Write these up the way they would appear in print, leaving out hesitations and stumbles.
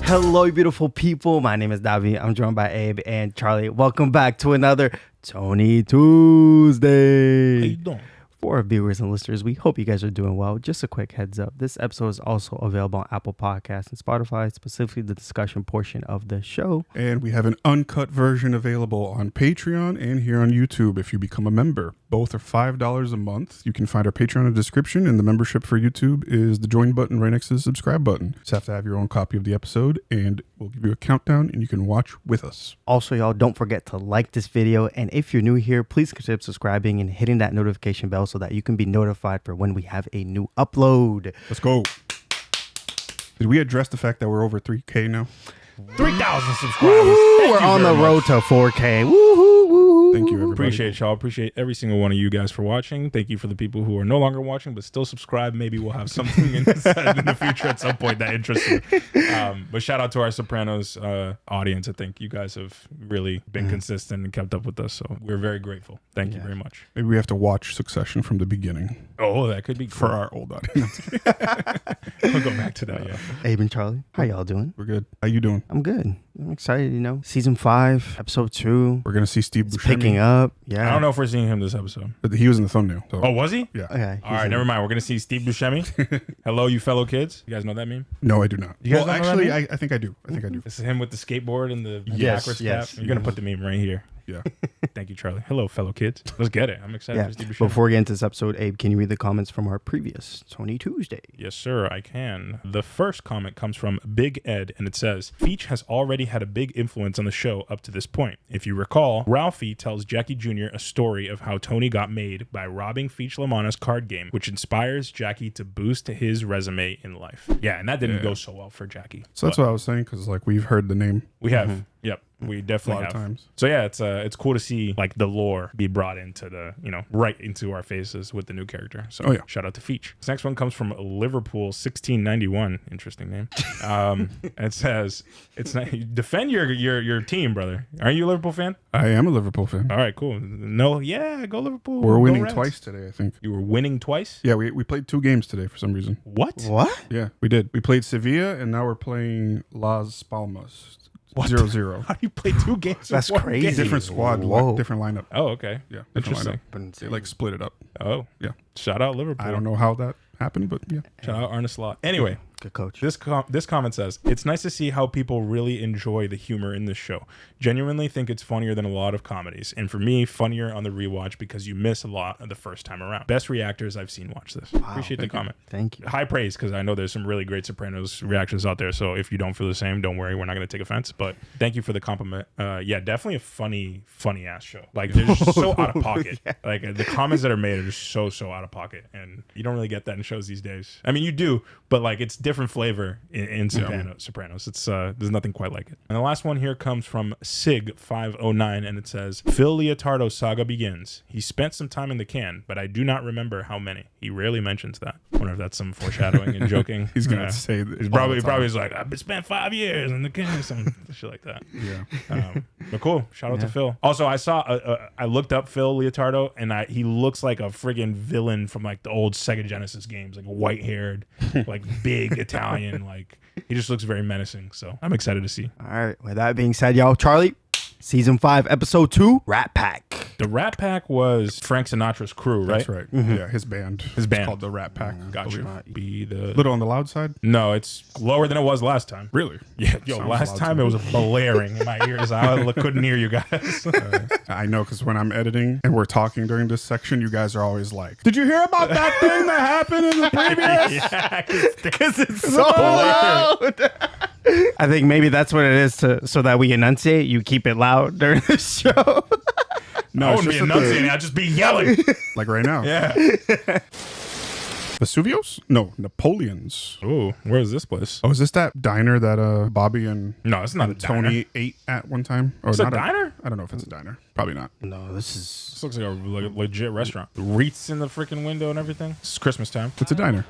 Hello, you beautiful people. My name is Davi. I'm joined by Abe and Charlie. Welcome back to another Tony Tuesday. How you doing? For our viewers and listeners, we hope you guys are doing well. Just a quick heads up. This episode is also available on Apple Podcasts and Spotify, specifically the discussion portion of the show. And we have an uncut version available on Patreon and here on YouTube if you become a member. Both are $5 a month. You can find our Patreon in the description, and the membership for YouTube is the join button right next to the subscribe button. You just have to have your own copy of the episode, and we'll give you a countdown, and you can watch with us. Also, y'all, don't forget to like this video, and if you're new here, please consider subscribing and hitting that notification bell so that you can be notified for when we have a new upload. Let's go. Did we address the fact that we're over 3K now? 3,000 subscribers. We're on the road to 4K. Woohoo! Thank you, everybody. Appreciate y'all. Appreciate every single one of you guys for watching. Thank you for the people who are no longer watching but still subscribe. Maybe we'll have something in the future at some point that interests you. But shout out to our Sopranos audience. I think you guys have really been consistent and kept up with us. So we're very grateful. Thank you very much. Maybe we have to watch Succession from the beginning. Oh, that could be cool. For our old audience. We'll go back to that, yeah. Abe and Charlie, how y'all doing? We're good. How you doing? I'm good. I'm excited, you know. Season 5, episode 2. We're going to see Steve It's Buscemi. picking up. Yeah. I don't know if we're seeing him this episode. But he was in the thumbnail. So. Oh, was he? Yeah. Okay. All right, never mind. We're going to see Steve Buscemi. Hello, you fellow kids. You guys know that meme? No, I do not. You guys Well, don't know actually, that I think I do. I think I do. This is him with the skateboard and the Yes, backwards yes. cap. You're going to put the meme right here. Yeah. Thank you, Charlie. Hello, fellow kids. Let's get it. I'm excited Yeah. for Steve Buscemi. Before we get into this episode, Abe, can you read the comments from our previous Tony Tuesday? Yes, sir, I can. The first comment comes from Big Ed, and it says, Feach has already had a big influence on the show up to this point. If you recall, Ralphie tells Jackie Jr. a story of how Tony got made by robbing Feach LaManna's card game, which inspires Jackie to boost his resume in life. Yeah, and that didn't go so well for Jackie. So that's what I was saying, because like we've heard the name We have. Yep. We a definitely lot have. of times. So yeah, it's cool to see like the lore be brought into the, right into our faces with the new character. So shout out to Feach. This next one comes from Liverpool 1691. Interesting name. It says defend your team, brother. Are you a Liverpool fan? I am a Liverpool fan. All right, cool. No, yeah, go Liverpool. We're Go winning Reds. twice today, I think. You were winning twice? Yeah, we played 2 games today for some reason. What? What? Yeah, we did. We played Sevilla, and now we're playing Las Palmas. What? 0-0. How do you play 2 games? That's in one crazy. game? Different squad, Whoa. different lineup. Oh, okay. Yeah, different Interesting. lineup. They like split it up. Oh, Yeah. shout out Liverpool. I don't know how that happened, but yeah. Shout out Arne Slot. Anyway. Good coach. This comment says, it's nice to see how people really enjoy the humor in this show. Genuinely think it's funnier than a lot of comedies. And for me, funnier on the rewatch because you miss a lot of the first time around. Best reactors I've seen watch this. Appreciate the comment. Thank you. High praise, because I know there's some really great Sopranos reactions out there. So if you don't feel the same, don't worry. We're not going to take offense. But thank you for the compliment. Yeah, definitely a funny ass show. Like, they're just so out of pocket. Like, the comments that are made are just so out of pocket. And you don't really get that in shows these days. I mean, you do, but like, it's different flavor in Sopranos. It's there's nothing quite like it. And the last one here comes from Sig509, and it says, Phil Leotardo's saga begins. He spent some time in the can, but I do not remember how many. He rarely mentions that. I wonder if that's some foreshadowing and joking. He's going to say that. He's probably like, I've spent 5 years in the can, some shit like that. Yeah. But cool. Shout out to Phil. Also, I saw, I looked up Phil Leotardo, and he looks like a friggin' villain from like the old Sega Genesis games, like white haired, like big Italian, like he just looks very menacing. So I'm excited to see. All right. With that being said, y'all, Charlie, season 5, episode 2, Rat Pack. The Rat Pack was Frank Sinatra's crew, right? That's right. Yeah, his band. His band. It's called the Rat Pack. Gotcha. Be the Little on the loud side? No, it's lower than it was last time. Really? Yeah, yo, Sounds last loud time to it me. was blaring in my ears. I couldn't hear you guys. I know, because when I'm editing and we're talking during this section, you guys are always like, did you hear about that thing that happened in the previous? Yeah, because it's so loud. I think maybe that's what it is, so that we enunciate. You keep it loud during the show. No, I it's wouldn't be just that enunciating. I'd just be yelling. like right now. Yeah. Vesuvios? No, Napoleon's. Ooh, where is this place? Oh, is this that diner that Bobby and No, it's not a diner. Tony ate at one time? Or It's a not diner? I don't know if it's a diner. Probably not. No, this is... This looks like a legit restaurant. Wreaths in the freaking window and everything. It's Christmas time. It's a diner.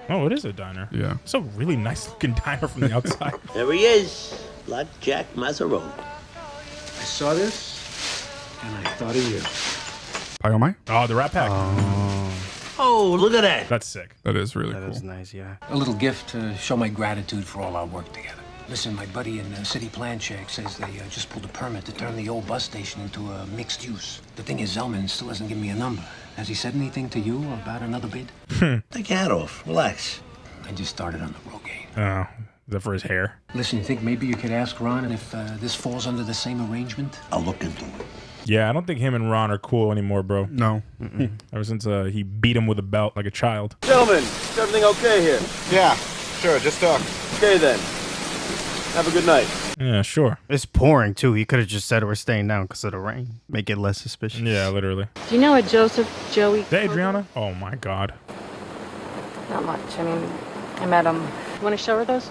Oh, it is a diner. Yeah. It's a really nice looking diner from the outside. There he is, Blackjack Mazzarone. I saw this, and I thought of you. Pyomai? Oh, the Rat Pack. Oh, look at that. That's sick. That is really That cool. is nice, yeah. A little gift to show my gratitude for all our work together. Listen, my buddy in City Plan Check says they just pulled a permit to turn the old bus station into a mixed use. The thing is, Zellman still hasn't given me a number. Has he said anything to you about another bid? Take your hat off. Relax. I just started on the Rogaine. Oh, is that for his hair? Listen, you think maybe you could ask Ron if this falls under the same arrangement? I'll look into it. Yeah, I don't think him and Ron are cool anymore, bro. No. Ever since he beat him with a belt like a child. Gentlemen, is everything okay here? Yeah, sure, just talk. Okay then. Have a good night. Yeah, sure. It's pouring too. He could have just said we're staying down because of the rain. Make it less suspicious. Yeah, literally. Do you know a Joseph Joey? Is that Adriana? Oh my God. Not much. I mean, I met him. You want to show her those?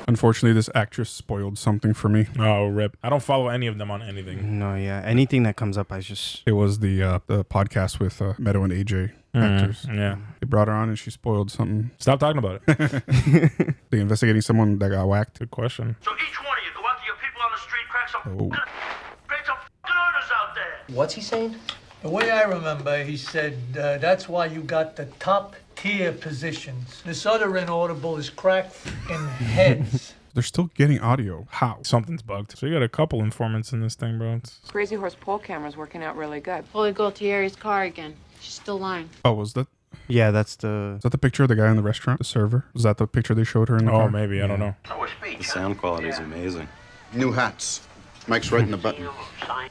Unfortunately, this actress spoiled something for me. Oh, rip. I don't follow any of them on anything. No, yeah. Anything that comes up, I just. It was the podcast with Meadow and AJ actors. Yeah. They brought her on and she spoiled something. Stop talking about it. They investigating someone that got whacked. Good question. So each one of you go out to your people on the street, crack some Oh. break some orders out there. What's he saying? The way I remember, he said, that's why you got the top-tier positions. This other inaudible is cracked in heads. They're still getting audio. How? Something's bugged. So you got a couple informants in this thing, bro. Crazy Horse pole camera's working out really good. Holy Gaultieri's car again. She's still lying. Oh, was that? Yeah, that's the. Is that the picture of the guy in the restaurant, the server? Was that the picture they showed her in the car? Oh, maybe. I don't know. The sound quality is amazing. New hats. Mike's right in the button.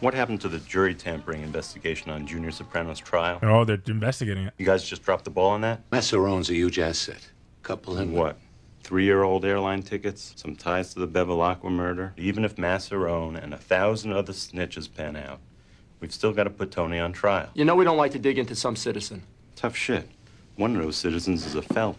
What happened to the jury tampering investigation on Junior Sopranos' trial? Oh, they're investigating it. You guys just dropped the ball on that? Masserone's a huge asset. Couple in What? 3-year-old airline tickets, some ties to the Bevilacqua murder. Even if Masserone and 1,000 other snitches pan out, we've still got to put Tony on trial. You know we don't like to dig into some citizen. Tough shit. One of those citizens is a felt.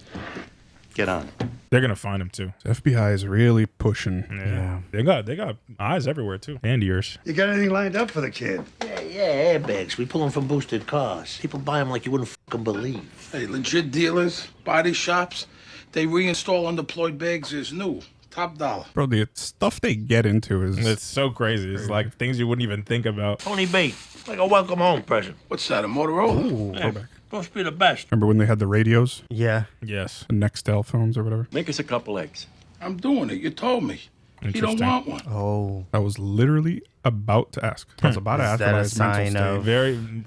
Get on it. They're gonna find him too. The FBI is really pushing. Yeah. They got eyes everywhere too. And ears. You got anything lined up for the kid? Yeah, airbags. We pull them from boosted cars. People buy them like you wouldn't fucking believe. Hey, legit dealers, body shops, they reinstall undeployed bags as new. Top dollar. Bro, the stuff they get into is... It's so crazy. It's like things you wouldn't even think about. Tony Bate. Like a welcome home present. What's that, a Motorola? Ooh, Yeah, go back. supposed to be the best. Remember when they had the radios? Yeah. Yes. The Nextel phones or whatever? Make us a couple eggs. I'm doing it. You told me. You don't Interesting. want one. Oh. I was literally about to ask. I was about to ask that about a his mental sign state. of-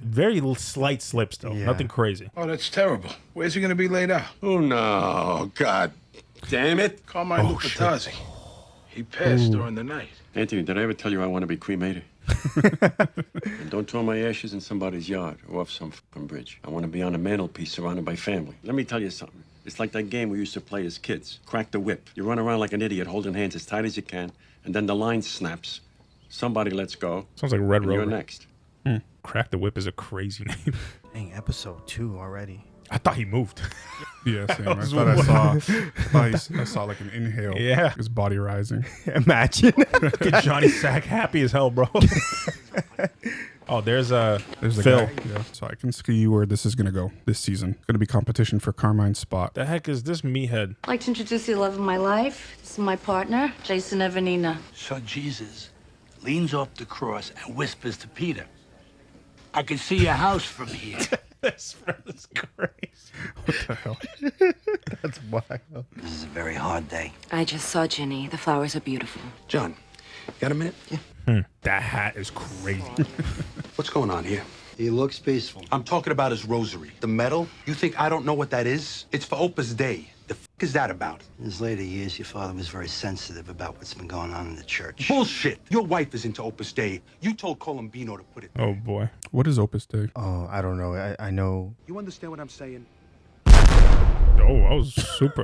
Very slight slips though. Yeah. Nothing crazy. Oh, that's terrible. Where's he going to be laid out? Oh, no. God damn it. Carmine Lupatazzi. He passed during the night. Anthony, did I ever tell you I want to be cremated? And don't throw my ashes in somebody's yard or off some fucking bridge. I want to be on a mantelpiece surrounded by family. Let me tell you something. It's like that game we used to play as kids. Crack the whip. You run around like an idiot holding hands as tight as you can, and then the line snaps. Somebody lets go. Sounds like Red and you're Rover. next. Crack the Whip is a crazy name. Dang, episode 2 already. I thought he moved. Yeah, same. I was thought I saw like an inhale. Yeah. His body rising. Imagine. Get Johnny Sack happy as hell, bro. Oh, there's There's the Phil. guy. Yeah. So I can see where this is going to go this season. Going to be competition for Carmine's spot. The heck is this meathead? I'd like to introduce you to the love of my life. This is my partner, Jason Evanina. So Jesus leans off the cross and whispers to Peter, I can see your house from here. This is crazy. What the hell? That's wild. This is a very hard day. I just saw Ginny. The flowers are beautiful. John, got a minute? Yeah. That hat is crazy. What's going on here? He looks peaceful. I'm talking about his rosary. The medal? You think I don't know what that is? It's for Opus Dei. The is that about? In his later years, your father was very sensitive about what's been going on in the church. Bullshit. Your wife is into Opus Dei. You told Colombino to put it. Oh boy. What is Opus Dei? Oh, I don't know. I know. You understand what I'm saying? Oh,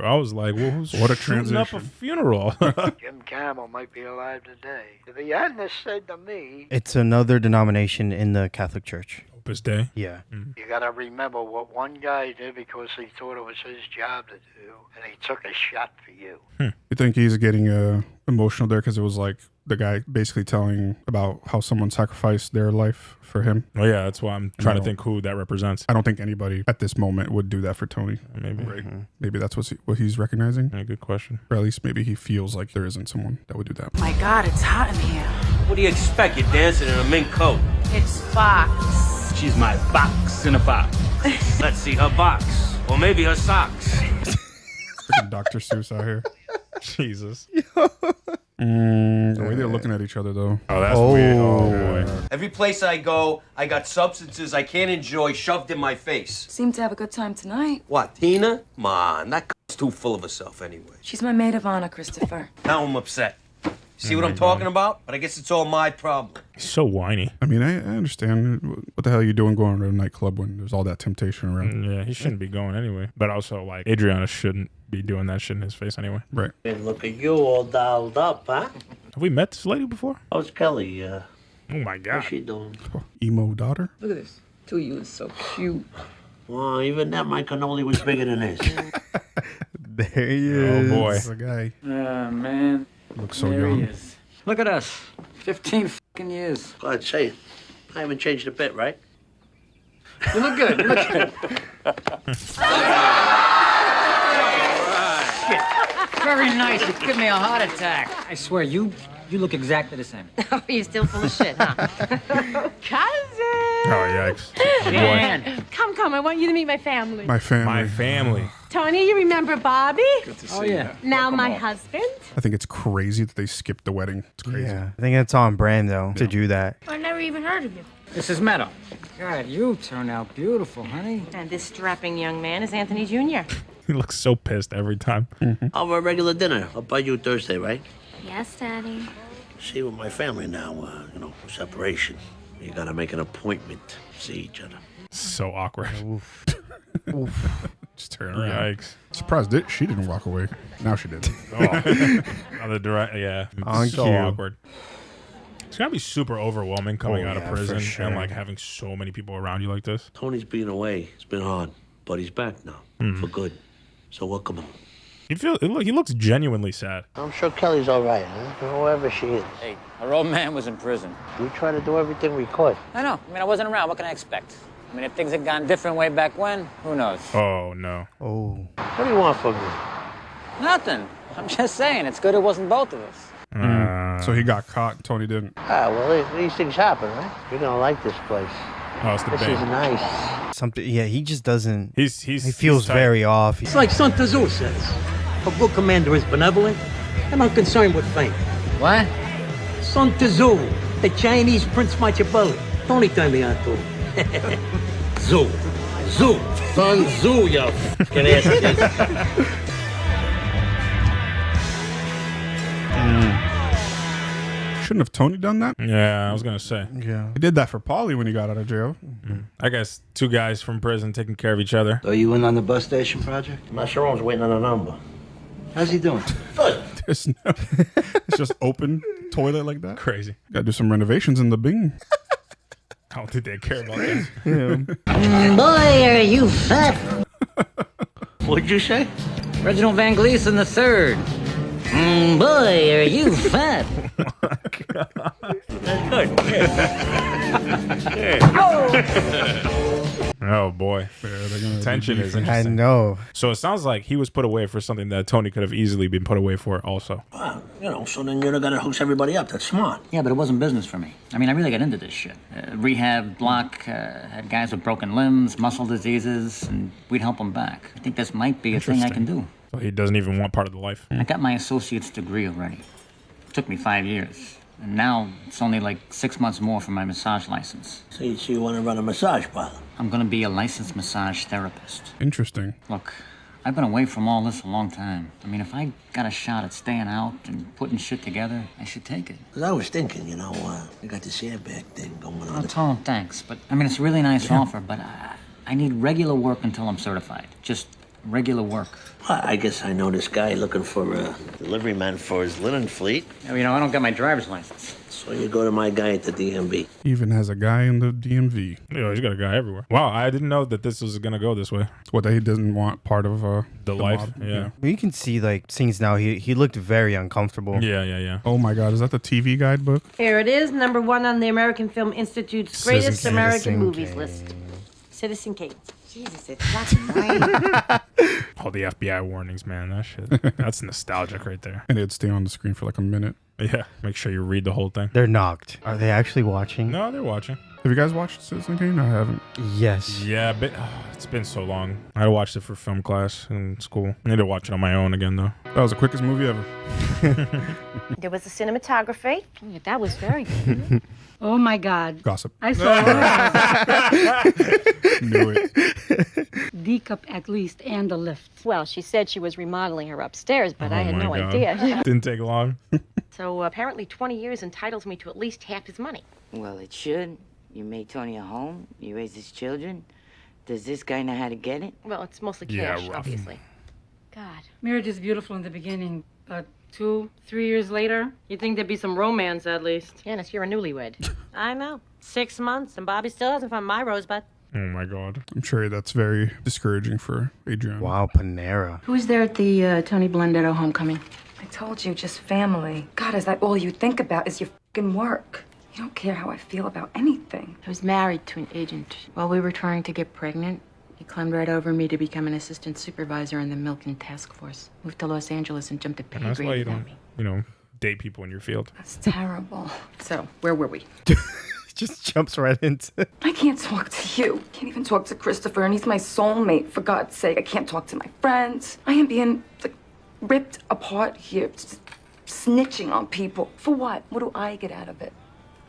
I was like, well, who's What a shooting up a transition. funeral? Jim Campbell might be alive today. The end has said to me, It's another denomination in the Catholic Church. Opus Dei. Yeah. you gotta remember what one guy did because he thought it was his job to do, and he took a shot for you. You think he's getting emotional there because it was like the guy basically telling about how someone sacrificed their life for him? Oh yeah, that's why I'm trying to No. think who that represents. I don't think anybody at this moment would do that for Tony. Maybe. Maybe that's what he's recognizing. Yeah, good question. Or at least maybe he feels like there isn't someone that would do that. My God, it's hot in here. What do you expect? You're dancing in a mink coat. It's Fox. She's my box in a box. Let's see her box. Or maybe her socks. Freaking Dr. Seuss out here. Jesus. The way they're looking at each other, though. Oh, that's weird. Oh, boy. Every place I go, I got substances I can't enjoy shoved in my face. Seem to have a good time tonight. What, Tina? Come on, that c***'s too full of herself anyway. She's my maid of honor, Christopher. Now I'm upset. See what I'm talking about? But I guess it's all my problem. He's so whiny. I mean, I understand. What the hell are you doing going to a nightclub when there's all that temptation around? Yeah, he shouldn't be going anyway. But also, like, Adriana shouldn't be doing that shit in his face anyway. Right. And look at you all dolled up, huh? Have we met this lady before? How's Kelly? Oh, my God. What's she doing? Emo daughter? Look at this. Two of you is so cute. Well, even that, my cannoli was bigger than this. There he is. Oh, boy. That's the guy. Man. Looks so There young. he is. Look at us. 15 fucking years. God say, I haven't changed a bit, right? You look good. You look good. Very nice. You give me a heart attack. I swear, you look exactly the same. Oh, you're still full of shit, huh? Cousin! Oh, yikes. Jan. Come, I want you to meet my family. My family. My family. Tony, you remember Bobby? Good to see you. Yeah. Now my husband? I think it's crazy that they skipped the wedding. It's crazy. Yeah, I think it's on brand though to do that. I never even heard of you. This is Meadow. God, you turn out beautiful, honey. And this strapping young man is Anthony Jr. He looks so pissed every time. I'll have a regular dinner. I'll buy you Thursday, right? Yes, Daddy. See, with my family now, separation. You gotta make an appointment. See each other. So awkward. Oof. Just turn around. Yikes. Surprised she didn't walk away. Now she did. On the direct, yeah. On so cue. awkward. It's gotta be super overwhelming coming out of yeah, prison for sure. and like having so many people around you like this. Tony's been away. It's been hard. But he's back now. For good. So welcome him. He looks genuinely sad. I'm sure Kelly's all right, huh? Whoever she is. Hey, our old man was in prison. We try to do everything we could. I know. I mean, I wasn't around. What can I expect? I mean, if things had gone different way back when, who knows? Oh no. Oh. What do you want from me? Nothing. I'm just saying, it's good it wasn't both of us. So he got caught and Tony didn't. Well, these things happen, right? You're gonna like this place. Oh, it's the This bang. is nice. Something. Yeah, he just doesn't. He He feels tight. very off. It's like Sun Tzu says. A good commander is benevolent and unconcerned with fame. What? Sun Tzu, the Chinese Prince Machiavelli. Tony turned me on to him. Zhu. Sun Tzu, you fucking ass. Shouldn't have Tony done that? Yeah, I was gonna say. Yeah. He did that for Paulie when he got out of jail. I guess two guys from prison taking care of each other. Are you in on the bus station project? Masharon's waiting on a number. How's he doing? There's no, it's just open toilet like that. Crazy. Got to do some renovations in the Bing. I don't think they care about this. Boy, are you fat. What'd you say? Reginald Van Gleason the third. Boy, are you fat. That's good. Oh boy. Tension is I interesting. know. So it sounds like he was put away for something that Tony could have easily been put away for also. So then you're not gonna hook everybody up. That's smart. Yeah, but it wasn't business for me. I mean, I really got into this shit. Rehab block, had guys with broken limbs, muscle diseases, and we'd help them back. I think this might be a thing I can do. So he doesn't even want part of the life. I got my associate's degree already. It took me 5 years. And now it's only like 6 months more for my massage license. So you want to run a massage parlor? I'm gonna be a licensed massage therapist. Interesting. Look, I've been away from all this a long time. I mean, if I got a shot at staying out and putting shit together, I should take it. Because I was thinking, you got this airbag thing going on. I'll tell him thanks, but I mean, it's a really nice offer, but I need regular work until I'm certified. Just regular work. Well, I guess I know this guy looking for a delivery man for his linen fleet. You know, I don't got my driver's license. So you go to my guy at the DMV. He even has a guy in the DMV. Yeah, he's got a guy everywhere. Wow, I didn't know that this was gonna go this way. It's what he doesn't want part of the life. mob. Yeah. You can see like scenes now. He looked very uncomfortable. Yeah. Oh my God, is that the TV guidebook? Here it is, number 1 on the American Film Institute's greatest Citizen American Kane. movies list. Citizen Kane. Jesus, it's not nice. All the FBI warnings, man. That shit. That's nostalgic right there. And it'd stay on the screen for like a minute. Yeah. Make sure you read the whole thing. They're knocked. Are they actually watching? No, they're watching. Have you guys watched Citizen Kane? I haven't. Yes. Yeah, but it's been so long. I watched it for film class in school. I need to watch it on my own again, though. That was the quickest movie ever. There was the cinematography. Yeah, that was very good. Oh my God. Gossip. I saw Knew it. D cup at least and the lift. Well, she said she was remodeling her upstairs, but I had Oh my no God. idea. Didn't take long. So apparently 20 years entitles me to at least half his money. Well, it should. You made Tony a home. You raised his children. Does this guy know how to get it? Well, it's mostly Yeah, cash, rough. obviously. God. Marriage is beautiful in the beginning, but 2-3 years later, you'd think there'd be some romance at least. Janice, you're a newlywed. I know. 6 months, and Bobby still hasn't found my rosebud. Oh my God. I'm sure that's very discouraging for Adriana. Wow, Panera. Who was there at the Tony Blundetto homecoming? I told you, just family. God, is that all you think about is your fucking work? You don't care how I feel about anything. I was married to an agent. While we were trying to get pregnant, he climbed right over me to become an assistant supervisor in the Milken task force. Moved to Los Angeles and jumped a pay And that's why you grade don't, you know, date people in your field. That's terrible. So, where were we? Just jumps right into it. I can't talk to you. Can't even talk to Christopher, and he's my soulmate, for God's sake. I can't talk to my friends. I am being, like, ripped apart here, just snitching on people. For what? What do I get out of it?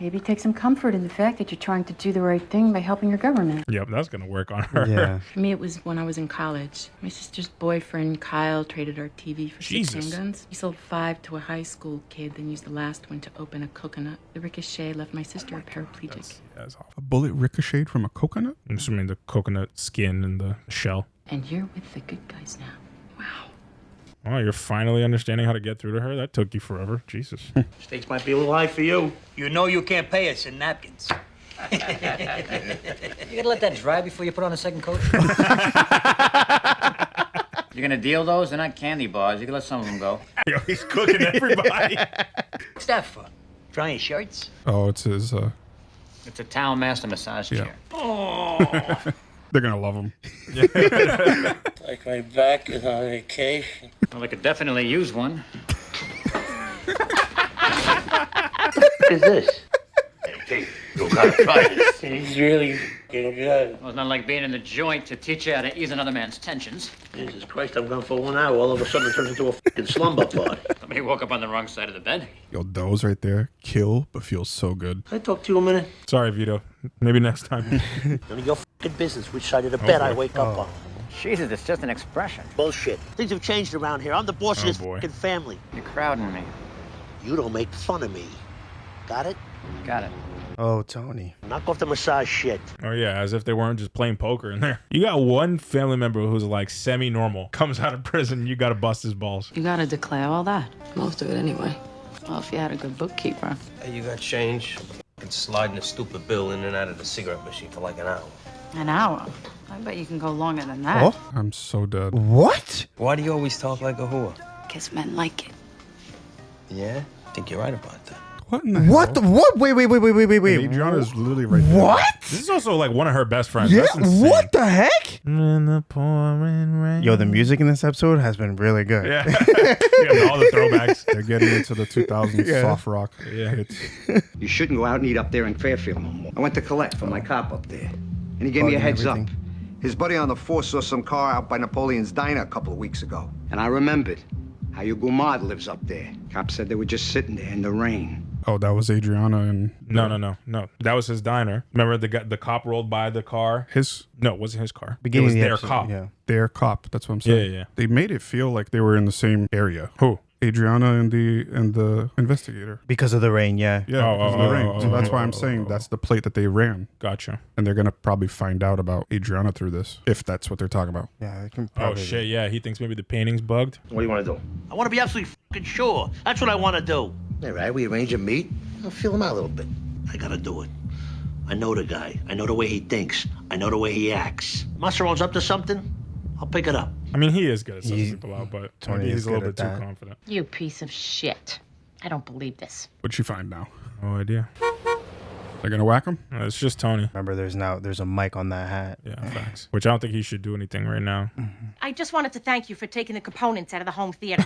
Maybe take some comfort in the fact that you're trying to do the right thing by helping your government. Yep, that's going to work on her. Yeah. For me, it was when I was in college. My sister's boyfriend, Kyle, traded our TV for Jesus. 6 handguns. He sold 5 to a high school kid, then used the last one to open a coconut. The ricochet left my sister a paraplegic. That's awful. A bullet ricocheted from a coconut? I'm assuming the coconut skin and the shell. And you're with the good guys now. Oh, you're finally understanding how to get through to her? That took you forever. Jesus. Stakes might be a little high for you. You know you can't pay us in napkins. You gotta let that dry before you put on a second coat. You're gonna deal those? They're not candy bars. You can let some of them go. Yo, he's cooking everybody. What's that for? Drying shirts? Oh, it's his, It's a Town Master massage Yeah. chair. Oh. they're gonna love him. Like my back is on vacation. Well, they could definitely use one. What is this? Hey, you gotta try this. He's really getting good. Well, it's not like being in the joint to teach you how to ease another man's tensions. Jesus Christ, I'm gone for 1 hour. All of a sudden it turns into a fucking slumber party. Somebody woke up on the wrong side of the bed. Yo, those right there kill, but feels so good. Can I talk to you a minute? Sorry, Vito. Maybe next time. None of your fucking business which side of the bed I wake up on. Jesus, it's just an expression. Bullshit. Things have changed around here. I'm the boss of this fucking family. You're crowding me. You don't make fun of me. Got it? Got it. Oh, Tony. Knock off the massage shit. Oh, yeah, as if they weren't just playing poker in there. You got one family member who's like semi-normal, comes out of prison, you got to bust his balls. You gotta declare all that. Most of it, anyway. Well, if you had a good bookkeeper. Hey, you got change? Been sliding a stupid bill in and out of the cigarette machine for like an hour. An hour? I bet you can go longer than that. I'm so dead. What? Why do you always talk like a whore? Guess men like it. Yeah? I think you're right about that. What in the What? hell? The, what? Wait. And Adriana's literally right there. What? This is also like one of her best friends. Yeah, That's insane. what the heck? In the pouring rain. Yo, the music in this episode has been really good. Yeah. Yeah, all the throwbacks. They're getting into the 2000s soft rock hits. You shouldn't go out and eat up there in Fairfield no more. I went to collect for my cop up there, and he gave me a heads up. His buddy on the force saw some car out by Napoleon's Diner a couple of weeks ago. And I remembered how your Gumad lives up there. Cops said they were just sitting there in the rain. Oh, that was Adriana and... No. That was his diner. Remember the cop rolled by the car? No, it wasn't his car. It was their cop. Yeah. Their cop, that's what I'm saying. Yeah. They made it feel like they were in the same area. Who? Adriana and the investigator. Because of the rain, yeah. Yeah, because of the rain. So that's why I'm saying that's the plate that they ran. Gotcha. And they're going to probably find out about Adriana through this, if that's what they're talking about. Yeah, they can Oh, probably... shit, yeah. He thinks maybe the painting's bugged. What do you want to do? I want to be absolutely fucking sure. That's what I want to do. All right, we arrange a meet. I'll feel him out a little bit. I got to do it. I know the guy. I know the way he thinks. I know the way he acts. Masseron's up to something. I'll pick it up. I mean, he is good at sussing people out, but Tony maybe is he's a little good bit at too that. confident. You piece of shit. I don't believe this. What'd you find now? No idea. They're going to whack him? It's just Tony. Remember, there's a mic on that hat. Yeah, facts. Which I don't think he should do anything right now. I just wanted to thank you for taking the components out of the home theater.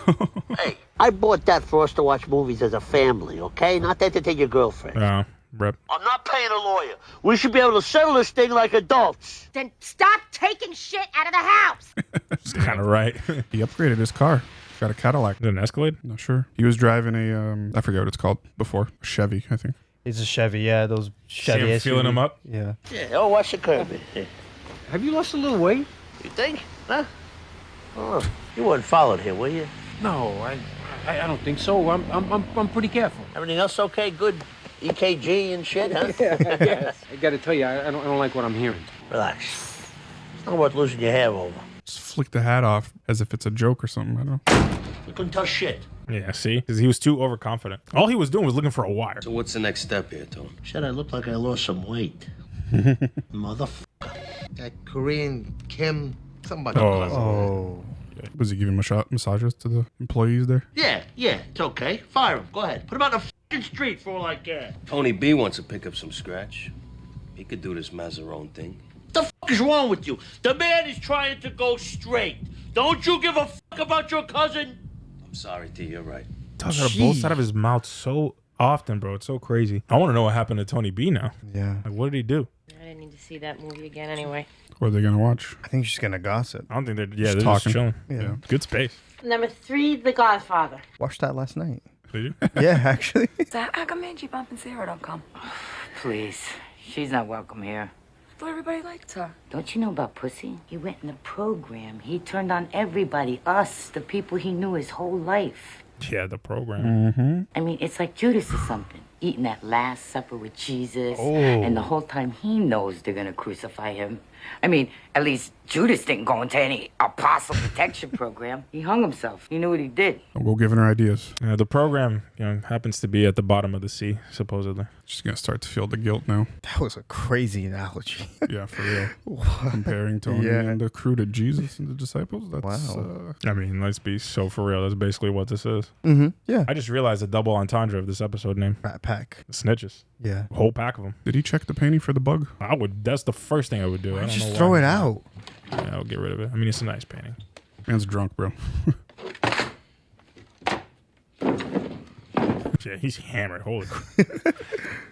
Hey, I bought that for us to watch movies as a family, okay? Not to entertain your girlfriend. Rep. I'm not paying a lawyer. We should be able to settle this thing like adults. Then stop taking shit out of the house. It's kind of right. He upgraded his car. Got a Cadillac. Is it an Escalade? Not sure. He was driving a, I forget what it's called before. A Chevy, I think. It's a Chevy, yeah. Those Chevy him feeling SUV. him up? Yeah. Yeah, oh, watch the curb. Yeah. Have you lost a little weight? You think? Huh? Oh, you weren't followed here, were you? No, I don't think so. I'm pretty careful. Everything else okay? Good EKG and shit, huh? Yes. I gotta tell you, I don't like what I'm hearing. Relax. It's not worth losing your hair over. Just flick the hat off as if it's a joke or something. I don't know. You couldn't tell shit. Yeah, see? Because he was too overconfident. All he was doing was looking for a wire. So what's the next step here, Tony? Said I look like I lost some weight. Motherfucker. That Korean Kim, somebody. Oh. Was he giving massages to the employees there? Yeah, it's okay. Fire him. Go ahead. Put him out on the fucking street for all I care. Tony B wants to pick up some scratch. He could do this Mazaron thing. What the fuck is wrong with you? The man is trying to go straight. Don't you give a fuck about your cousin? I'm sorry, T. You're right. Talks out of both sides of his mouth so often, bro. It's so crazy. I want to know what happened to Tony B now. Yeah. Like, what did he do? I didn't need to see that movie again anyway. What are they going to watch? I think she's going to gossip. I don't think they're... Yeah, Just they're talking. just chilling. Yeah. Good space. Number 3, The Godfather. Watched that last night. Did you? Yeah, actually. Zach, how come Angie Bump and Sarah don't come? Please. She's not welcome here. I thought everybody liked her. Don't you know about Pussy? He went in the program. He turned on everybody, us, the people he knew his whole life. Yeah, the program. Mm-hmm. I mean, it's like Judas or something. Eating that Last Supper with Jesus. Oh. And the whole time he knows they're going to crucify him. I mean, at least Judas didn't go into any apostle protection program. He hung himself. He knew what he did. Don't go giving her ideas. Yeah, the program, happens to be at the bottom of the sea, supposedly. She's going to start to feel the guilt now. That was a crazy analogy. Yeah, for real. Comparing Tony and the crew to Jesus and the disciples. That's, wow. I mean, let's be so for real. That's basically what this is. Mm-hmm. Yeah. I just realized the double entendre of this episode name. Rat Pack. The snitches. Yeah. A whole pack of them. Did he check the painting for the bug? I would. That's the first thing I would do. I don't know Just why. throw it out. Yeah, I'll get rid of it. I mean, it's a nice painting. Man's drunk, bro. Yeah, he's hammered. Holy crap.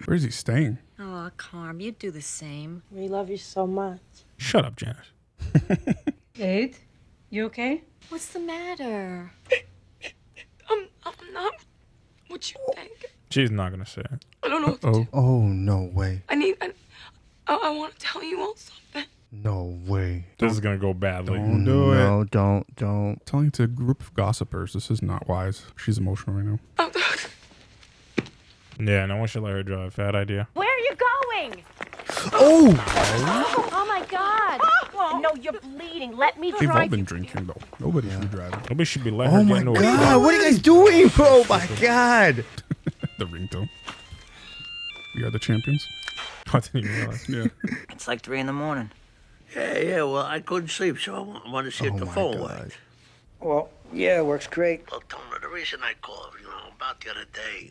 Where's he staying? Oh, Carm, you do the same. We love you so much. Shut up, Janice. Kate, you okay? What's the matter? I'm not what you think. She's not going to say it. I don't know what to do. Oh, no way. I want to tell you all something. No way. This is going to go badly. Don't do it. No, don't. Telling it to a group of gossipers. This is not wise. She's emotional right now. Yeah, no one should let her drive. Bad idea. Where are you going? Oh! Oh my God! No, you're bleeding. Let me They've all drive been you. drinking, though. Nobody should be driving. Nobody should be letting her Oh get my into a God! car. What are you guys doing, bro? My God! The ringtone. We are the champions. I didn't even realize. Yeah. It's like 3 a.m. Yeah, well, I couldn't sleep, so I wanted to see if the phone worked. Well, yeah, it works great. Well, Tony, the reason I called, about the other day,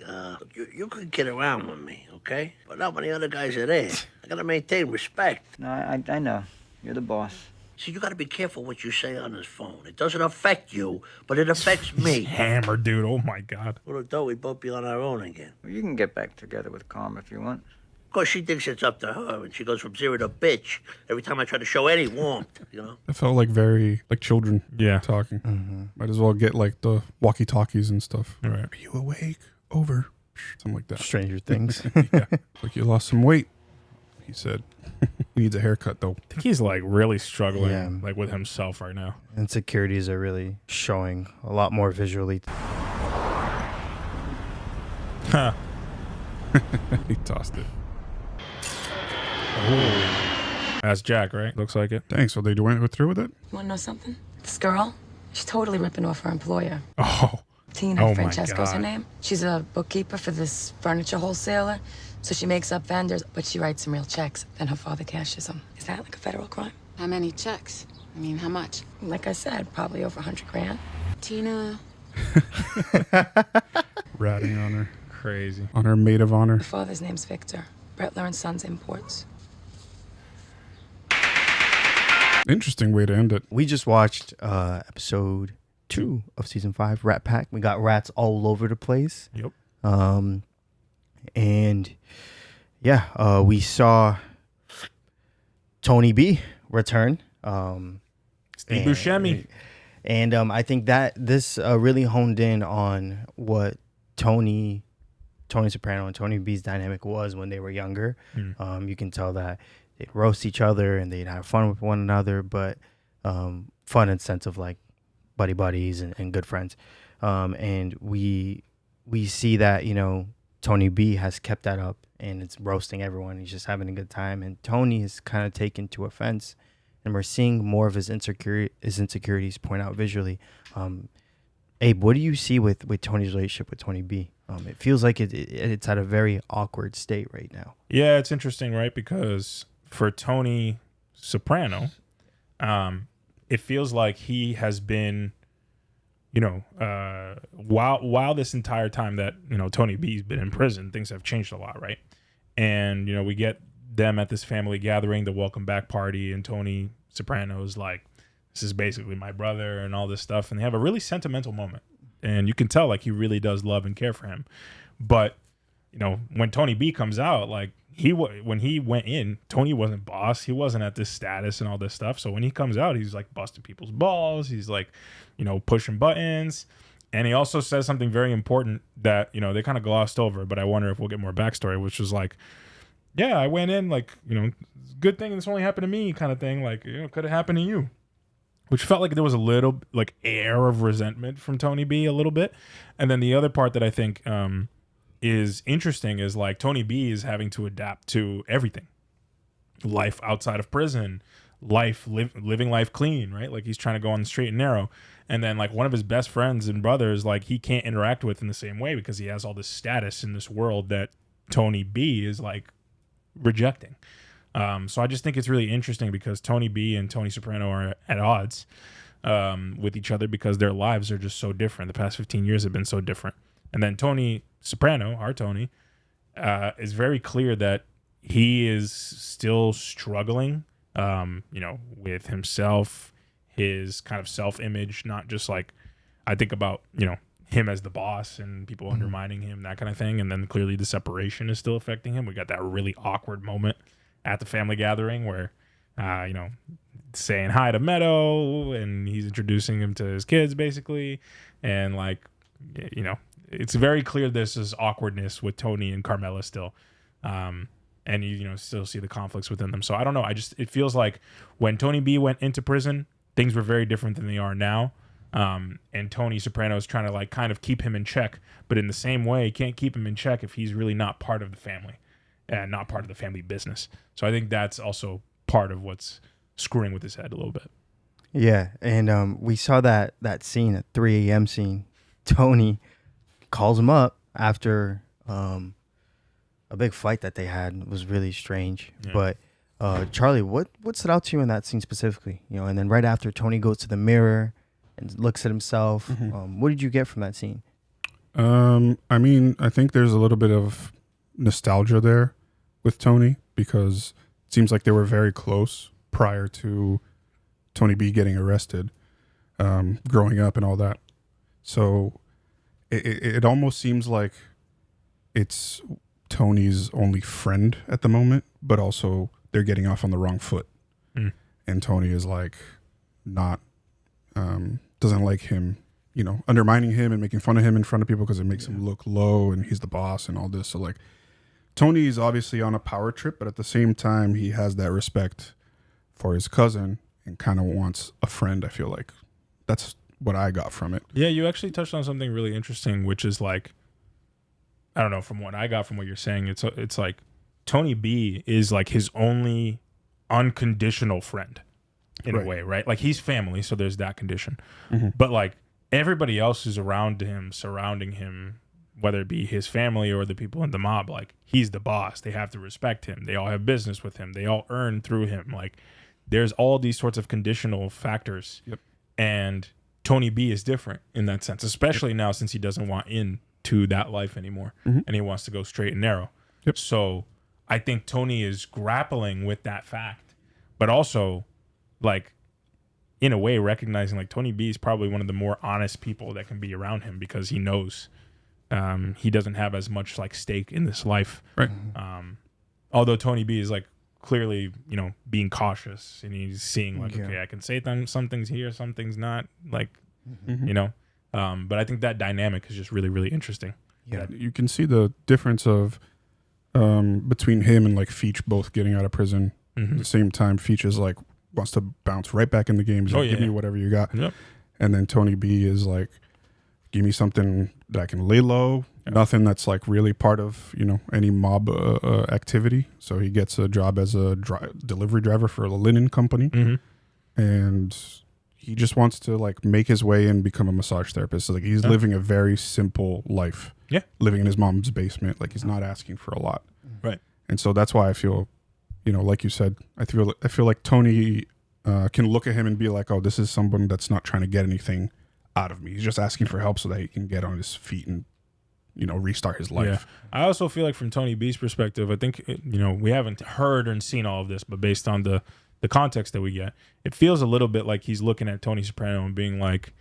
you could get around with me, okay? But not when the other guys are there. I gotta maintain respect. No, I know. You're the boss. See, you gotta be careful what you say on this phone. It doesn't affect you, but it affects me. Hammered, dude. Oh, my God. Well, though we'd both be on our own again. Well, you can get back together with Carm if you want. Of course, she thinks it's up to her, and she goes from zero to bitch every time I try to show any warmth, It felt like very, like children Yeah. talking. Mm-hmm. Might as well get like the walkie-talkies and stuff. Right. Are you awake? Over. Something like that. Stranger Things. Yeah. Like you lost some weight, he said. He needs a haircut, though. I think he's like really struggling Yeah. like with himself right now. Insecurities are really showing a lot more visually. Huh. He tossed it. That's Jack, right? Looks like it. Dang, so they went through with it? You want to know something? This girl, she's totally ripping off her employer. Oh. Tina Oh my Francesco's her God. name. She's a bookkeeper for this furniture wholesaler. So she makes up vendors, but she writes some real checks. Then her father cashes them. Is that like a federal crime? How many checks? I mean, how much? Like I said, probably over 100 grand. Tina. Ratting on her. Crazy. On her maid of honor. Her father's name's Victor. Brettler and Sons Imports. Interesting way to end it. We just watched episode 2 of season 5, Rat Pack. We got rats all over the place. Yep. And Yeah, we saw Tony B return. Steve Buscemi. And I think that this really honed in on what Tony Soprano and Tony B's dynamic was when they were younger. You can tell that they'd roast each other and they'd have fun with one another, but fun in the sense of like buddies and good friends. And we see that, you know, Tony B has kept that up and it's roasting everyone. He's just having a good time. And Tony is kind of taken to offense, and we're seeing more of his insecurities point out visually. Abe, what do you see with Tony's relationship with Tony B? It feels like it's at a very awkward state right now. Yeah, it's interesting, right? Because for Tony Soprano, it feels like he has been, you know, while this entire time that, you know, Tony B's been in prison, things have changed a lot, right? And, you know, we get them at this family gathering, the welcome back party, and Tony Soprano's like, this is basically my brother and all this stuff. And they have a really sentimental moment. And you can tell like he really does love and care for him. But, you know, when Tony B comes out, like when he went in, Tony wasn't boss. He wasn't at this status and all this stuff. So when he comes out, he's like busting people's balls. He's like, you know, pushing buttons. And he also says something very important that, you know, they kind of glossed over, but I wonder if we'll get more backstory, which was like, yeah, I went in like, you know, good thing this only happened to me kind of thing. Like, you know, could have happened to you. Which felt like there was a little like air of resentment from Tony B a little bit. And then the other part that I think is interesting is like Tony B is having to adapt to everything. Life outside of prison, living life clean, right? Like he's trying to go on the straight and narrow. And then like one of his best friends and brothers, like he can't interact with in the same way because he has all this status in this world that Tony B is like rejecting. So I just think it's really interesting because Tony B and Tony Soprano are at odds with each other because their lives are just so different. The past 15 years have been so different. And then Tony Soprano, our Tony, is very clear that he is still struggling, you know, with himself, his kind of self-image, not just like, I think about, you know, him as the boss and people undermining him, that kind of thing. And then clearly the separation is still affecting him. We got that really awkward moment at the family gathering where, you know, saying hi to Meadow and he's introducing him to his kids basically. And like, you know, it's very clear this is awkwardness with Tony and Carmela still. And you know, still see the conflicts within them. So I don't know. It feels like when Tony B went into prison, things were very different than they are now. And Tony Soprano is trying to like kind of keep him in check, but in the same way, he can't keep him in check if he's really not part of the family and not part of the family business. So I think that's also part of what's screwing with his head a little bit. Yeah, and we saw that scene at 3 a.m. scene. Tony calls him up after a big fight that they had. It was really strange. Yeah. But Charlie, what stood out to you in that scene specifically? You know, and then right after Tony goes to the mirror and looks at himself. Mm-hmm. What did you get from that scene? I mean, I think there's a little bit of nostalgia there with Tony because it seems like they were very close prior to Tony B getting arrested, growing up and all that. So it almost seems like it's Tony's only friend at the moment, but also they're getting off on the wrong foot. Mm. And Tony is like not, doesn't like him, you know, undermining him and making fun of him in front of people because it makes him look low and he's the boss and all this. So like Tony's obviously on a power trip, but at the same time, he has that respect for his cousin and kind of wants a friend. I feel like that's what I got from it. Yeah, you actually touched on something really interesting, which is like, I don't know, from what I got from what you're saying, it's like Tony B is like his only unconditional friend in a way, right? Like he's family, so there's that condition. Mm-hmm. But like everybody else who's around him, surrounding him, whether it be his family or the people in the mob, like he's the boss. They have to respect him. They all have business with him. They all earn through him. Like there's all these sorts of conditional factors. Yep. And Tony B is different in that sense, especially now since he doesn't want into that life anymore. Mm-hmm. And he wants to go straight and narrow. Yep. So I think Tony is grappling with that fact, but also like in a way recognizing like Tony B is probably one of the more honest people that can be around him because he knows he doesn't have as much like stake in this life. Right. although Tony B is like clearly, you know, being cautious, and he's seeing like, okay, I can say some things here, some things not, like, you know. But I think that dynamic is just really, really interesting. Yeah, you can see the difference of between him and like Feach both getting out of prison at the same time. Feach is like wants to bounce right back in the game. He's like, give me whatever you got. Yep. And then Tony B is like, give me something that I can lay low. Nothing that's like really part of, you know, any mob activity. So he gets a job as a delivery driver for a linen company, and he just wants to like make his way and become a massage therapist. So like he's living a very simple life. Yeah, living in his mom's basement. Like he's not asking for a lot. Right. And so that's why I feel, you know, like you said, I feel like Tony can look at him and be like, oh, this is someone that's not trying to get anything out of me. He's just asking for help so that he can get on his feet and, you know, restart his life. Yeah. I also feel like from Tony B's perspective, I think, you know, we haven't heard and seen all of this, but based on the context that we get, it feels a little bit like he's looking at Tony Soprano and being like,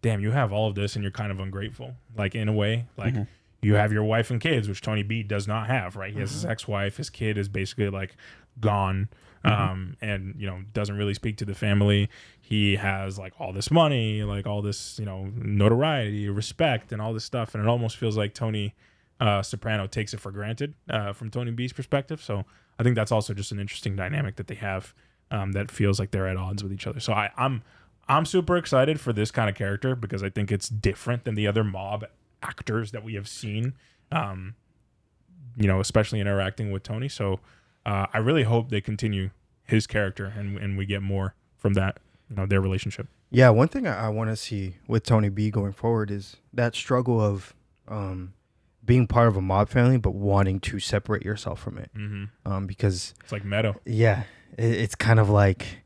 damn, you have all of this and you're kind of ungrateful. Like, in a way, like you have your wife and kids, which Tony B does not have, right? He has his ex-wife. His kid is basically like gone, and, you know, doesn't really speak to the family. He has like all this money, like all this, you know, notoriety, respect, and all this stuff. And it almost feels like Tony Soprano takes it for granted from Tony B's perspective. So I think that's also just an interesting dynamic that they have that feels like they're at odds with each other. So I'm super excited for this kind of character because I think it's different than the other mob actors that we have seen, you know, especially interacting with Tony. So I really hope they continue his character and we get more from that, you know, their relationship. Yeah, one thing I want to see with Tony B going forward is that struggle of being part of a mob family but wanting to separate yourself from it. Because it's like Meadow. Yeah, it's kind of like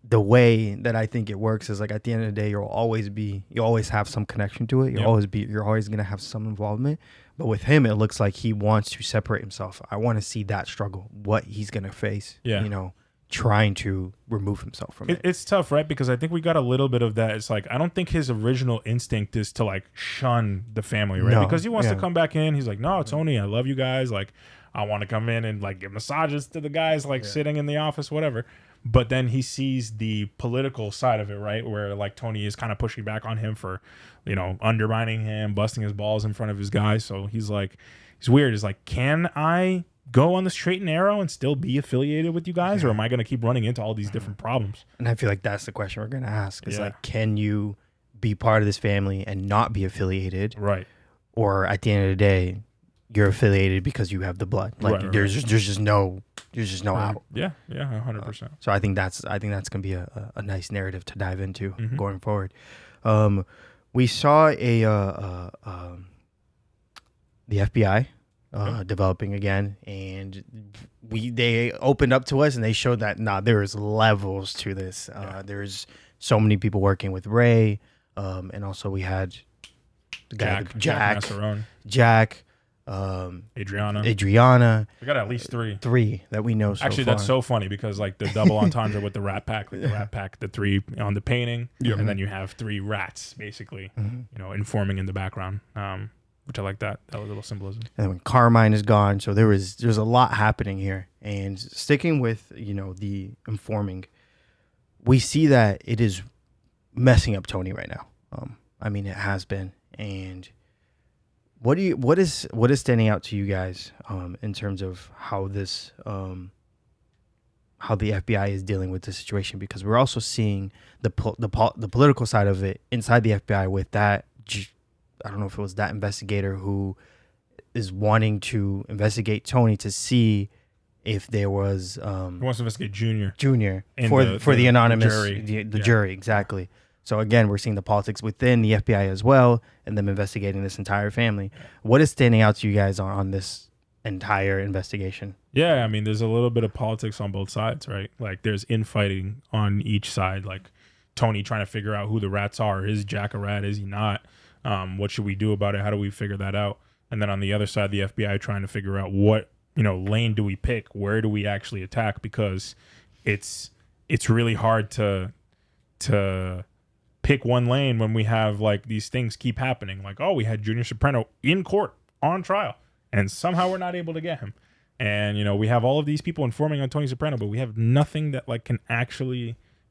the way that I think it works is like at the end of the day, you always have some connection to it. You're always going to have some involvement. But with him, it looks like he wants to separate himself. I want to see that struggle, what he's going to face, you know, trying to remove himself from it. It's tough, right? Because I think we got a little bit of that. It's like, I don't think his original instinct is to like shun the family, right? No, because he wants to come back in. He's like, no, Tony, I love you guys. Like, I want to come in and like give massages to the guys like sitting in the office, whatever. But then he sees the political side of it, right? Where like Tony is kind of pushing back on him for, you know, undermining him, busting his balls in front of his guys. So he's like, he's weird. He's like, can I go on the straight and narrow and still be affiliated with you guys? Or am I going to keep running into all these different problems? And I feel like that's the question we're going to ask is like, can you be part of this family and not be affiliated? Right. Or at the end of the day, you're affiliated because you have the blood. Like there's just no out. Yeah, 100%. So I think that's gonna be a nice narrative to dive into going forward. We saw the FBI developing again, and they opened up to us and they showed that there's levels to this. There's so many people working with Ray, and also we had the guy Jack. Adriana. We got at least three that we know so Actually, far. that's so funny because like the double entendre with the Rat Pack, like the Rat Pack, the three on the painting, and then you have three rats basically, you know, informing in the background, which I like that was a little symbolism. And when Carmine is gone, so there's a lot happening here. And sticking with, you know, the informing, we see that it is messing up Tony right now. I mean, it has been. And what is standing out to you guys in terms of how this how the FBI is dealing with the situation? Because we're also seeing the political side of it inside the FBI with that. I don't know if it was that investigator who is wanting to investigate Tony to see if there was he wants to investigate Junior for the anonymous jury. The jury, exactly. So again, we're seeing the politics within the FBI as well, and them investigating this entire family. What is standing out to you guys on this entire investigation? Yeah, I mean, there's a little bit of politics on both sides, right? Like, there's infighting on each side. Like, Tony trying to figure out who the rats are. Is Jack a rat? Is he not? What should we do about it? How do we figure that out? And then on the other side, the FBI trying to figure out what, you know, lane do we pick? Where do we actually attack? Because it's really hard to pick one lane when we have like these things keep happening. Like, oh, we had Junior Soprano in court on trial and somehow we're not able to get him. And we have all of these people informing on Tony Soprano, but we have nothing that like we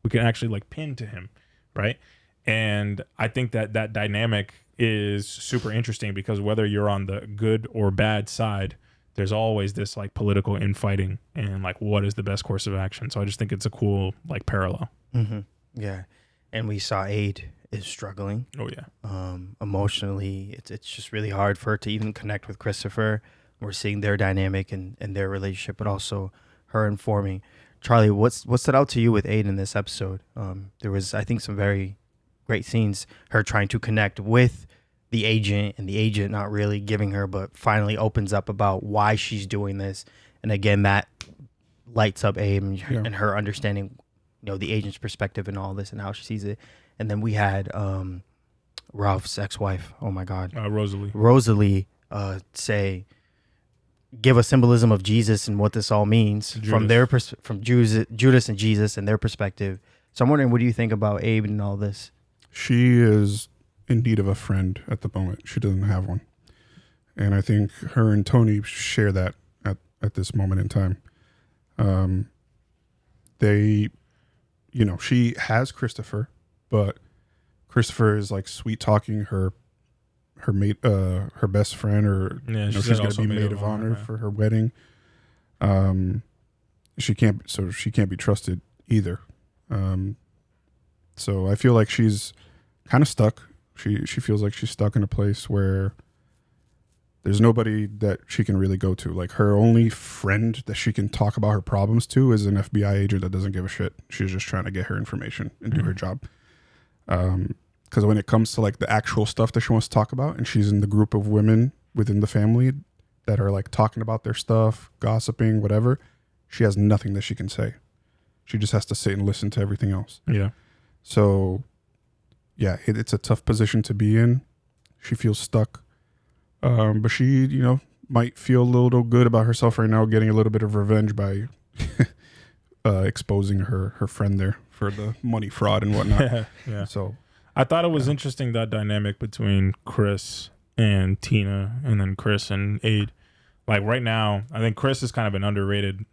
can actually like pin to him, right? And I think that dynamic is super interesting because whether you're on the good or bad side, there's always this like political infighting and like what is the best course of action. So I just think it's a cool like parallel. Mm-hmm. Yeah, and we saw Aid is struggling. Oh yeah, emotionally, it's just really hard for her to even connect with Christopher. We're seeing their dynamic and their relationship, but also her informing. Charlie, what stood out to you with Aid in this episode? There was, I think, some very great scenes. Her trying to connect with the agent and the agent not really giving her, but finally opens up about why she's doing this. And again, that lights up Aid and her understanding, the agent's perspective and all this and how she sees it. And then we had Ralph's ex-wife. Oh my God, Rosalie say, give a symbolism of Jesus and what this all means from their from Judas and Jesus and their perspective. So I'm wondering, what do you think about Abe and all this? She is in need of a friend at the moment. She doesn't have one. And I think her and Tony share that at this moment in time. She has Christopher, but Christopher is like sweet talking her mate, her best friend, or she's going to be maid of honor for her wedding. She can't be trusted either. So I feel like she's kind of stuck. She feels like she's stuck in a place where there's nobody that she can really go to. Like her only friend that she can talk about her problems to is an FBI agent that doesn't give a shit. She's just trying to get her information and do her job. Because when it comes to like the actual stuff that she wants to talk about, and she's in the group of women within the family that are like talking about their stuff, gossiping, whatever, she has nothing that she can say. She just has to sit and listen to everything else. Yeah. So, yeah, it's a tough position to be in. She feels stuck. But she, might feel a little good about herself right now, getting a little bit of revenge by exposing her friend there for the money fraud and whatnot. Yeah. So I thought it was interesting, that dynamic between Chris and Tina, and then Chris and Aid. Like right now, I think Chris is kind of an underrated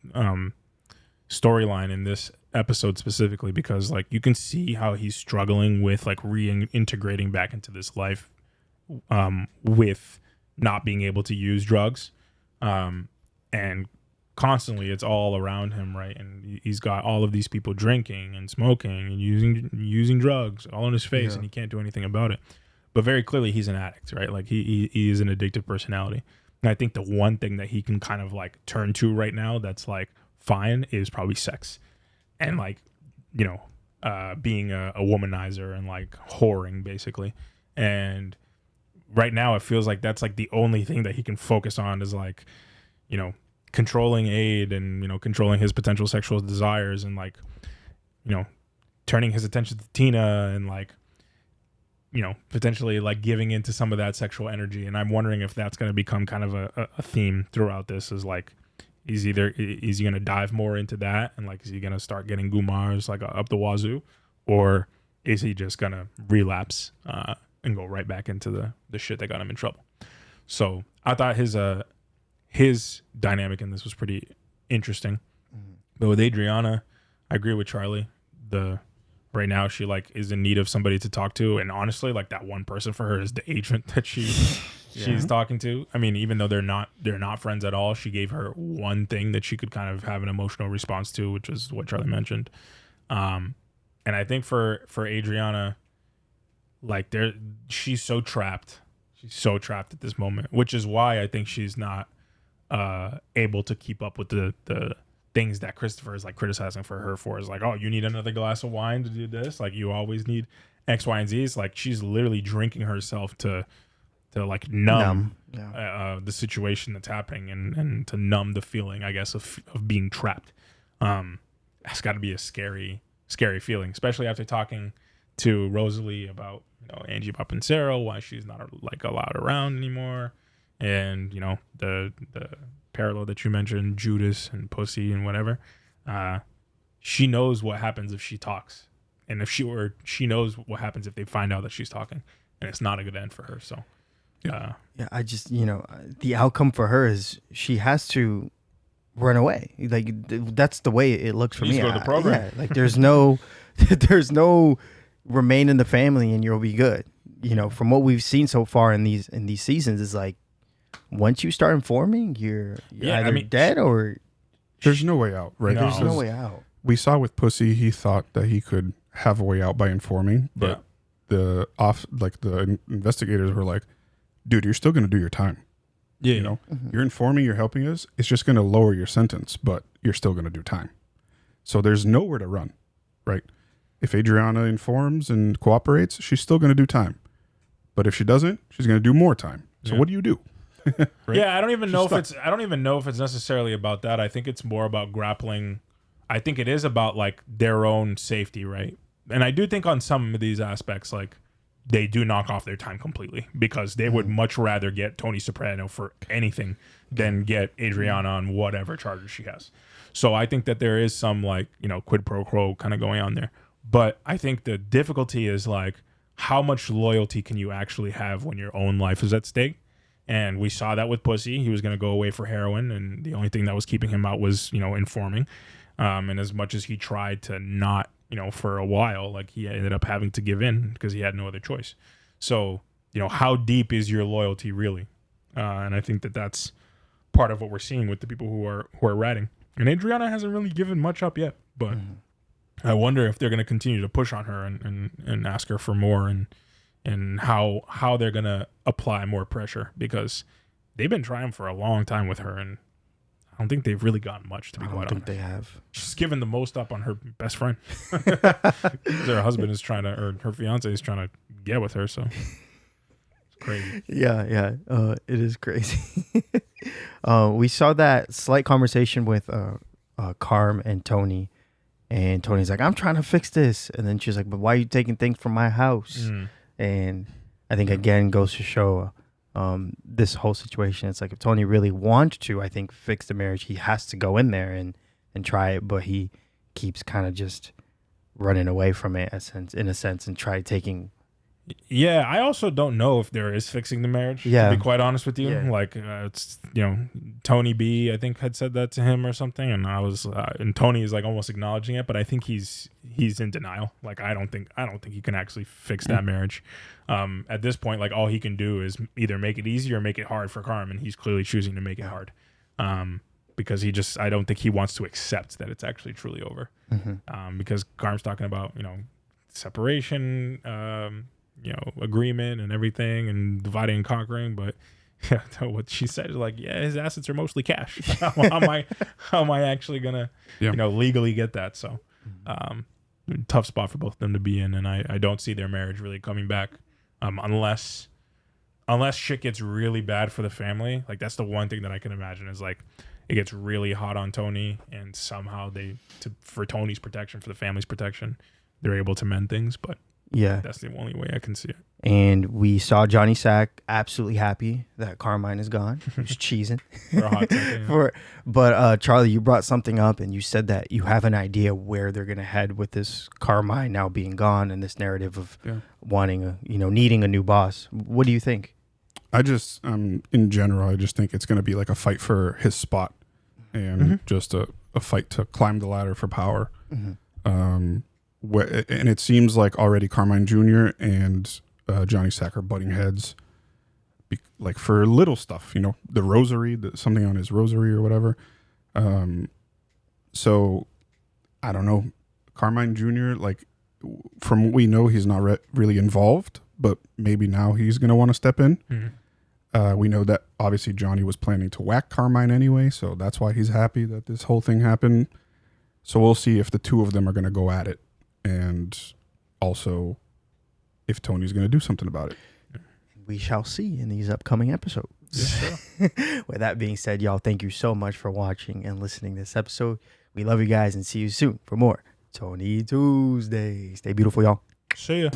storyline in this episode specifically, because like you can see how he's struggling with like reintegrating back into this life with not being able to use drugs, and constantly it's all around him, right? And he's got all of these people drinking and smoking and using drugs all in his face, and he can't do anything about it. But very clearly he's an addict, right? Like he is an addictive personality. And I think the one thing that he can kind of like turn to right now that's like fine is probably sex, and like being a womanizer and like whoring basically. And right now it feels like that's like the only thing that he can focus on is like controlling Aid and controlling his potential sexual desires, and like turning his attention to Tina, and like potentially like giving into some of that sexual energy. And I'm wondering if that's going to become kind of a theme throughout this, is like is he going to dive more into that, and like is he going to start getting gumars like up the wazoo, or is he just going to relapse and go right back into the shit that got him in trouble? So I thought his dynamic in this was pretty interesting. But with Adriana, I agree with Charlie. Right now she like is in need of somebody to talk to, and honestly, like that one person for her is the agent that she's talking to. I mean, even though they're not friends at all, she gave her one thing that she could kind of have an emotional response to, which is what Charlie mentioned. And I think for Adriana, like she's so trapped. She's so trapped at this moment, which is why I think she's not able to keep up with the things that Christopher is like criticizing for her for. Is like, oh, you need another glass of wine to do this, like you always need X, Y, and Z. It's like she's literally drinking herself to like numb the situation that's happening, and to numb the feeling, I guess, of being trapped. That's got to be a scary feeling, especially after talking to Rosalie about Angie Papancero, why she's not like allowed around anymore, and the parallel that you mentioned, Judas and pussy and whatever. She knows what happens if she talks, and if she knows what happens if they find out that she's talking, and it's not a good end for her. So I just the outcome for her is she has to run away. Like that's the way it looks for He me. needs to go to the program. Yeah, like there's no remain in the family and you'll be good. You know, from what we've seen so far in these seasons, is like once you start informing, you're either dead or there's no way out, right? There's no way out. We saw with Pussy, he thought that he could have a way out by informing, but the investigators were like, dude, you're still going to do your time. Yeah. You know, you're informing, you're helping us. It's just going to lower your sentence, but you're still going to do time. So there's nowhere to run, right? If Adriana informs and cooperates, she's still going to do time. But if she doesn't, she's going to do more time. So what do you do? Right? Yeah, I don't even know if it's necessarily about that. I think it's more about grappling. I think it is about like their own safety, right? And I do think on some of these aspects, like they do knock off their time completely because they would much rather get Tony Soprano for anything than get Adriana on whatever charges she has. So I think that there is some like, you know, quid pro quo kind of going on there. But I think the difficulty is like, how much loyalty can you actually have when your own life is at stake? And we saw that with Pussy. He was going to go away for heroin, and the only thing that was keeping him out was, you know, informing. And as much as he tried to not, you know, for a while, like he ended up having to give in because he had no other choice. So, you know, how deep is your loyalty really? And I think that that's part of what we're seeing with the people who are ratting. And Adriana hasn't really given much up yet, but I wonder if they're going to continue to push on her and ask her for more and how they're going to apply more pressure, because they've been trying for a long time with her, and I don't think they've really gotten much, to be quite honest. I don't think they have. She's given the most up on her best friend. Her husband is trying to, or her fiance is trying to get with her, so it's crazy. Yeah. It is crazy. We saw that slight conversation with Carm and Tony. And Tony's like, I'm trying to fix this. And then she's like, but why are you taking things from my house? And I think, again, goes to show this whole situation. It's like if Tony really wants to, I think, fix the marriage, he has to go in there and try it. But he keeps kind of just running away from it in a sense and try taking. Yeah, I also don't know if there is fixing the marriage, to be quite honest with you. Yeah. Like, it's, you know, Tony B, I think, had said that to him or something, and I was, and Tony is like almost acknowledging it, but I think he's in denial. Like, I don't think he can actually fix that marriage. At this point, like, all he can do is either make it easy or make it hard for Carm, and he's clearly choosing to make it hard, because I don't think he wants to accept that it's actually truly over. Because Carm's talking about, you know, separation, you know, agreement and everything and dividing and conquering, but yeah, what she said is like, yeah, his assets are mostly cash. how am I actually gonna you know, legally get that? So tough spot for both of them to be in, and I don't see their marriage really coming back unless shit gets really bad for the family. Like, that's the one thing that I can imagine is like it gets really hot on Tony, and somehow for Tony's protection, for the family's protection, they're able to mend things, but yeah, that's the only way I can see it. And we saw Johnny Sack absolutely happy that Carmine is gone. He was cheesing. For a hot second. Yeah. But Charlie, you brought something up, and you said that you have an idea where they're going to head with this Carmine now being gone and this narrative of wanting needing a new boss. What do you think? I just, in general, I just think it's going to be like a fight for his spot and just a fight to climb the ladder for power. And it seems like already Carmine Jr. and Johnny Sack are butting heads, like for little stuff, you know, the rosary, something on his rosary or whatever. So I don't know, Carmine Jr., like from what we know, he's not really involved, but maybe now he's going to want to step in. We know that obviously Johnny was planning to whack Carmine anyway, so that's why he's happy that this whole thing happened. So we'll see if the two of them are going to go at it. And also if Tony's going to do something about it. We shall see in these upcoming episodes. Yes, with that being said, y'all, thank you so much for watching and listening to this episode. We love you guys and see you soon for more Tony Tuesday. Stay beautiful, y'all. See ya.